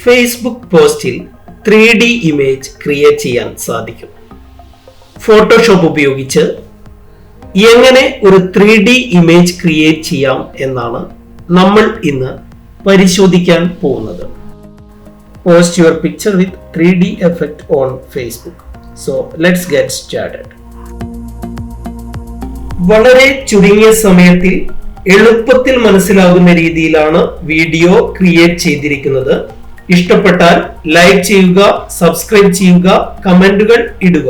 Facebook പോസ്റ്റിൽ 3D image create ചെയ്യാൻ സാധിക്കും. ഫോട്ടോഷോപ്പ് ഉപയോഗിച്ച് എങ്ങനെ ഒരു 3D ഇമേജ് ക്രിയേറ്റ് ചെയ്യാം എന്നാണ് നമ്മൾ ഇന്ന് പരിശോധിക്കാൻ പോകുന്നത്. Post your picture with 3D effect on Facebook. So let's get started. വളരെ ചുരുങ്ങിയ സമയത്തിൽ എളുപ്പത്തിൽ മനസ്സിലാകുന്ന രീതിയിലാണ് വീഡിയോ ക്രിയേറ്റ് ചെയ്തിരിക്കുന്നത്. ഇഷ്ടപ്പെട്ടാൽ ലൈക്ക് ചെയ്യുക, സബ്സ്ക്രൈബ് ചെയ്യുക, കമന്റുകൾ ഇടുക.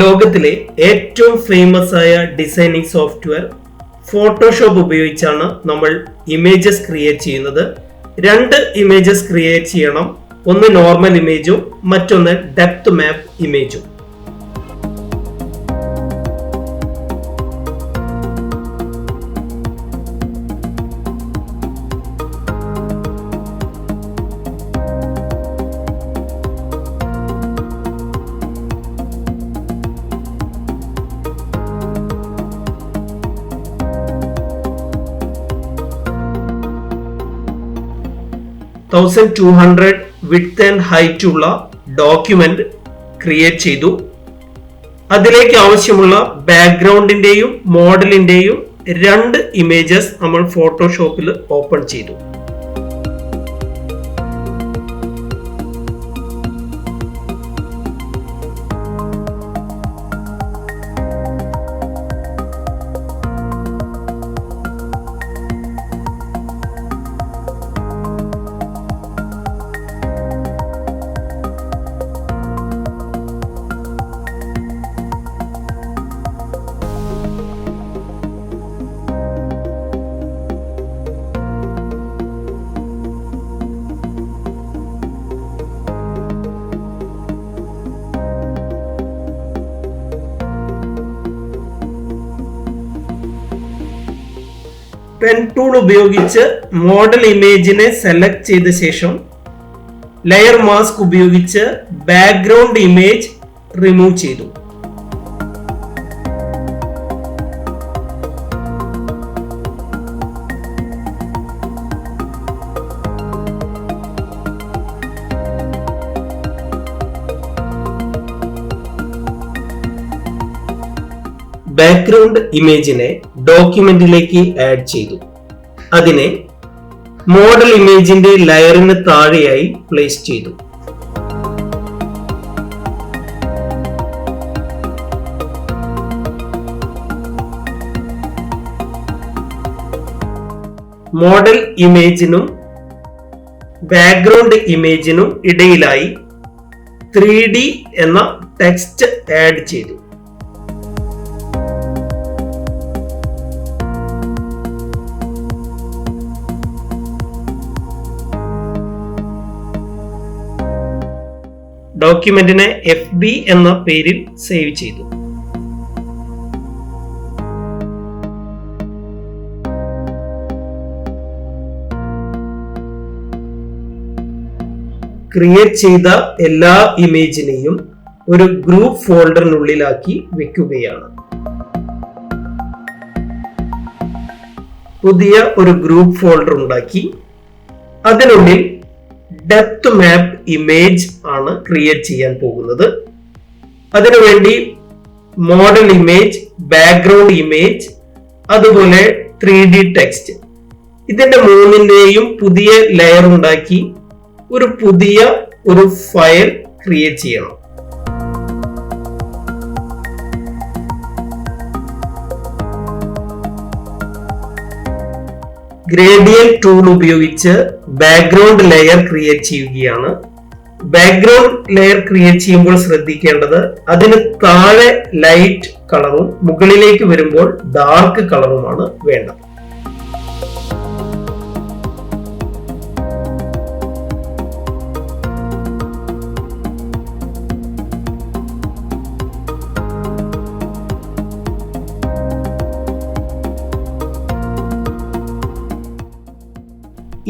ലോകത്തിലെ ഏറ്റവും ഫേമസ് ആയ ഡിസൈനിങ് സോഫ്റ്റ്വെയർ ഫോട്ടോഷോപ്പ് ഉപയോഗിച്ചാണ് നമ്മൾ ഇമേജസ് ക്രിയേറ്റ് ചെയ്യുന്നത്. 2 ഇമേജസ് ക്രിയേറ്റ് ചെയ്യണം. ഒന്ന് നോർമൽ ഇമേജും മറ്റൊന്ന് ഡെപ്ത് മാപ്പ് ഇമേജും. വിഡ്ത്ത് ആൻഡ് ഹൈറ്റ് ഉള്ള ഡോക്യുമെന്റ് ക്രിയേറ്റ് ചെയ്തു. അതിലേക്ക് ആവശ്യമുള്ള ബാക്ക്ഗ്രൗണ്ടിന്റെയും മോഡലിന്റെയും 2 ഇമേജസ് നമ്മൾ ഫോട്ടോഷോപ്പിൽ ഓപ്പൺ ചെയ്തു. പെൻ ടൂൾ ഉപയോഗിച്ച് മോഡൽ ഇമേജിനെ സെലക്ട് ചെയ്ത ശേഷം ലെയർ മാസ്ക് ഉപയോഗിച്ച് ബാക്ക്ഗ്രൗണ്ട് ഇമേജ് റിമൂവ് ചെയ്തു. ബാക്ക്ഗ്രൗണ്ട് ഇമേജിനെ ഡോക്യുമെന്റിലേക്ക് ആഡ് ചെയ്തു. അതിനെ മോഡൽ ഇമേജിന്റെ ലെയറിന് താഴെയായി പ്ലേസ് ചെയ്തു. മോഡൽ ഇമേജിനും ബാക്ക്ഗ്രൗണ്ട് ഇമേജിനും ഇടയിലായി 3D എന്ന ടെക്സ്റ്റ് ആഡ് ചെയ്തു. ഡോക്യുമെന്റിനെ FB എന്ന പേരിൽ സേവ് ചെയ്തു. ക്രിയേറ്റ് ചെയ്ത എല്ലാ ഇമേജിനെയും ഒരു ഗ്രൂപ്പ് ഫോൾഡറിനുള്ളിലാക്കി വെക്കുകയാണ്. പുതിയ ഒരു ഗ്രൂപ്പ് ഫോൾഡർ ഉണ്ടാക്കി അതിനുള്ളിൽ ഡെപ്ത് മാപ്പ് ഇമേജ് ആണ് ക്രിയേറ്റ് ചെയ്യാൻ പോകുന്നത്. അതിനുവേണ്ടി മോഡൽ ഇമേജ്, ബാക്ക്ഗ്രൗണ്ട് ഇമേജ്, അതുപോലെ 3D ടെക്സ്റ്റ്, ഇതിന്റെ 3ന്റെയും പുതിയ ലെയർ ഉണ്ടാക്കി ഒരു ഫയൽ ക്രിയേറ്റ് ചെയ്യണം. ഗ്രേഡിയന്റ് ടൂൾ ഉപയോഗിച്ച് ബാക്ക്ഗ്രൗണ്ട് ലെയർ ക്രിയേറ്റ് ചെയ്യുകയാണ്. ബാക്ക്ഗ്രൗണ്ട് ലെയർ ക്രിയേറ്റ് ചെയ്യുമ്പോൾ ശ്രദ്ധിക്കേണ്ടത് അതിന് താഴെ ലൈറ്റ് കളറും മുകളിലേക്ക് വരുമ്പോൾ ഡാർക്ക് കളറുമാണ് വേണ്ടത്.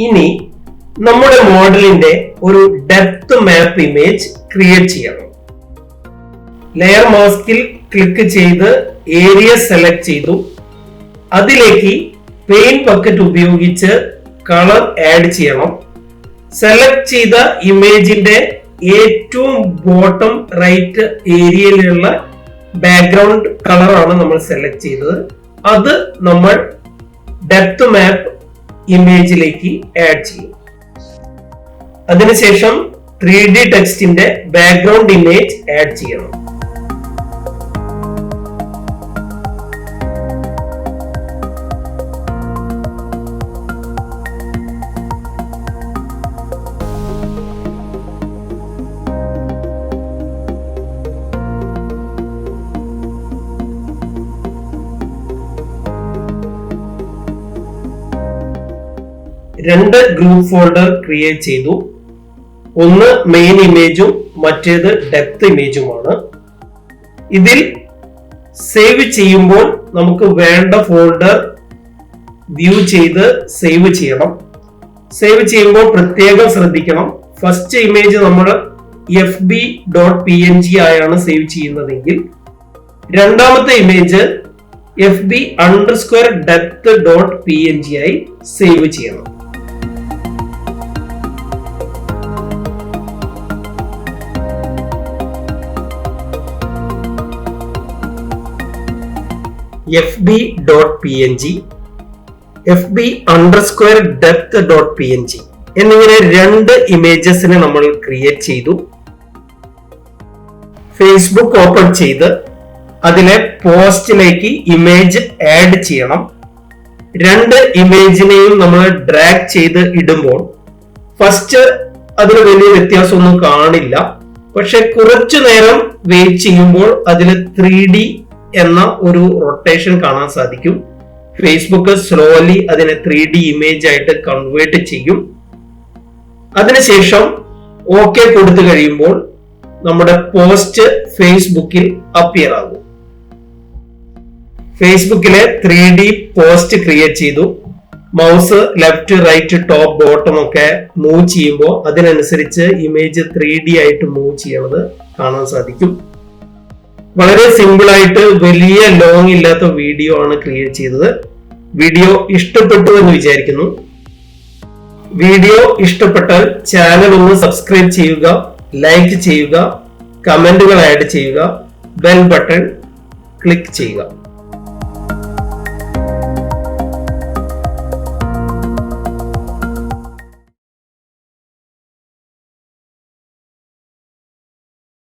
ഇനി നമ്മുടെ മോഡലിന്റെ ഒരു ഡെപ്ത് മാപ്പ് ഇമേജ് ക്രിയേറ്റ് ചെയ്യണം. ലെയർ മാസ്കിൽ ക്ലിക്ക് ചെയ്ത് ഏരിയ സെലക്ട് ചെയ്തു. അതിലേക്ക് പെയിന്റ് ബക്കറ്റ് ഉപയോഗിച്ച് കളർ ആഡ് ചെയ്യണം. സെലക്ട് ചെയ്ത ഇമേജിന്റെ ഏറ്റവും ബോട്ടം റൈറ്റ് ഏരിയയിലുള്ള ബാക്ക്ഗ്രൗണ്ട് കളറാണ് നമ്മൾ സെലക്ട് ചെയ്തത്. അത് നമ്മൾ ഡെപ്ത് മാപ്പ് ഇമേജിലേക്ക് ആഡ് ചെയ്യും. അതിനുശേഷം 3D ടെക്സ്റ്റിന്റെ ബാക്ക്ഗ്രൗണ്ട് ഇമേജ് ആഡ് ചെയ്യണം. രണ്ട് ഗ്രൂപ്പ് ഫോൾഡർ ക്രിയേറ്റ് ചെയ്തു. ഒന്ന് മെയിൻ ഇമേജും മറ്റേത് ഡെപ്ത് ഇമേജുമാണ്. ഇതിൽ സേവ് ചെയ്യുമ്പോൾ നമുക്ക് വേണ്ട ഫോൾഡർ വ്യൂ ചെയ്ത് സേവ് ചെയ്യണം. സേവ് ചെയ്യുമ്പോൾ പ്രത്യേകം ശ്രദ്ധിക്കണം, ഫസ്റ്റ് ഇമേജ് നമ്മൾ fb.png ആയാണ് സേവ് ചെയ്യുന്നതെങ്കിൽ രണ്ടാമത്തെ ഇമേജ് fb_depth.png ആയി സേവ് ചെയ്യണം. fb.png, fb_depth.png എന്നിങ്ങനെ രണ്ട് ഇമേജസിനെ നമ്മൾ ക്രിയേറ്റ് ചെയ്തു. ഫേസ്ബുക്ക് ഓപ്പൺ ചെയ്ത് അതിലെ പോസ്റ്റിലേക്ക് ഇമേജ് ആഡ് ചെയ്യണം. രണ്ട് ഇമേജിനെയും നമ്മൾ ഡ്രാഗ് ചെയ്ത് ഇടുമ്പോൾ ഫസ്റ്റ് അതിൽ വലിയ വ്യത്യാസമൊന്നും കാണില്ല. പക്ഷെ കുറച്ചു നേരം വെയിറ്റ് ചെയ്യുമ്പോൾ അതിൽ 3D എന്ന ഒരു റൊട്ടേഷൻ കാണാൻ സാധിക്കും. ഫേസ്ബുക്ക് സ്ലോലി അതിനെ 3D ഇമേജ് ആയിട്ട് കൺവേർട്ട് ചെയ്യും. അതിനുശേഷം ഓക്കെ കൊടുത്തു കഴിയുമ്പോൾ നമ്മുടെ പോസ്റ്റ് ഫേസ്ബുക്കിൽ അപ്പിയർ ആകും. ഫേസ്ബുക്കിലെ 3D പോസ്റ്റ് ക്രിയേറ്റ് ചെയ്തു. Mouse left right top bottom ഒക്കെ മൂവ് ചെയ്യുമ്പോൾ അതിനനുസരിച്ച് ഇമേജ് 3D ആയിട്ട് മൂവ് ചെയ്യണത് കാണാൻ സാധിക്കും. വളരെ സിമ്പിൾ ആയിട്ട് വലിയ ലോങ് ഇല്ലാത്ത വീഡിയോ ആണ് ക്രിയേറ്റ് ചെയ്തത്. വീഡിയോ ഇഷ്ടപ്പെട്ടു എന്ന് വിചാരിക്കുന്നു. വീഡിയോ ഇഷ്ടപ്പെട്ടാൽ ചാനൽ ഒന്ന് സബ്സ്ക്രൈബ് ചെയ്യുക, ലൈക്ക് ചെയ്യുക, കമന്റുകൾ ആഡ് ചെയ്യുക, ബെൽ ബട്ടൺ ക്ലിക്ക് ചെയ്യുക.